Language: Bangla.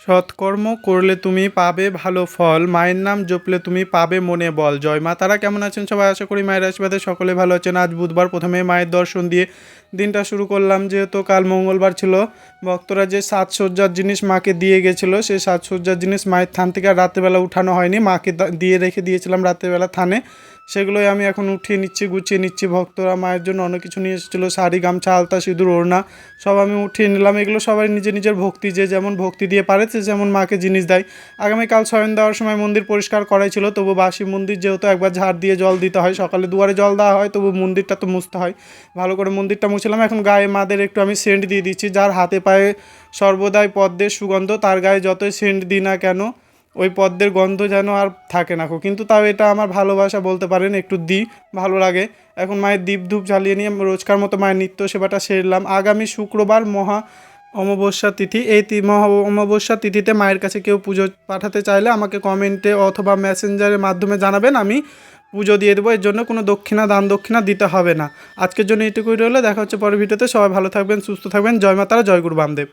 সৎকর্ম করলে তুমি পাবে ভালো ফল, মায়ের নাম জপলে তুমি পাবে মনে বল। জয় মা তারা। কেমন আছেন সবাই? আশা করি মায়ের আশীর্বাদে সকলে ভালো আছেন। আজ বুধবার, প্রথমে মায়ের দর্শন দিয়ে দিনটা শুরু করলাম। যেহেতু কাল মঙ্গলবার ছিল, ভক্তরা যে সাজসজ্জার জিনিস মাকে দিয়ে গেছিলো, সেই সাজসজ্জার জিনিস মায়ের থান থেকে আর রাত্রেবেলা উঠানো হয়নি, মাকে দিয়ে রেখে দিয়েছিলাম রাত্রেবেলা থানে। সেগুলোই আমি এখন উঠিয়ে নিচ্ছি, গুছিয়ে নিচ্ছি। ভক্তরা মায়ের জন্য অনেক কিছু নিয়ে এসেছিলো, শাড়ি, গামছা, আলতা, সিঁদুর, ওড়না, সব আমি উঠিয়ে নিলাম। এগুলো সবাই নিজের নিজের ভক্তি, যে যেমন ভক্তি দিয়ে পারে সে যেমন মাকে জিনিস দেয়। আগামীকাল শয়ন দেওয়ার সময় মন্দির পরিষ্কার করাই ছিল, তবু বাসি মন্দির যেহেতু একবার ঝাড় দিয়ে জল দিতে হয়, সকালে দুয়ারে জল দেওয়া হয়, তবু মন্দিরটা তো মুছতে হয়। ভালো করে মন্দিরটা মুছলাম। এখন গায়ে মাদের একটু আমি সেন্ট দিয়ে দিচ্ছি। যার হাতে পায়ে সর্বদাই পদ্মের সুগন্ধ, তার গায়ে যতই সেন্ট দিই না কেন ওই পদ্মের গন্ধ যেন আর থাকে না। কিন্তু তাও এটা আমার ভালোবাসা বলতে পারেন, একটু দিই, ভালো লাগে। এখন মায়ের দীপ ধূপ জ্বালিয়ে নিয়ে রোজকার মতো মায়ের নিত্য সেবাটা সেরলাম। আগামী শুক্রবার মহা অমাবস্যা তিথি। এই মহা অমাবস্যা তিথিতে মায়ের কাছে কেউ পুজো পাঠাতে চাইলে আমাকে কমেন্টে অথবা মেসেঞ্জারের মাধ্যমে জানাবেন, আমি পুজো দিয়ে দেবো। এর জন্য কোনো দক্ষিণা, দান দক্ষিণা দিতে হবে না। আজকের জন্য এটুকুই রইলো। দেখা হচ্ছে পরের ভিডিওতে। সবাই ভালো থাকবেন, সুস্থ থাকবেন। জয় মা তারা, জয় গুরু বামদেব।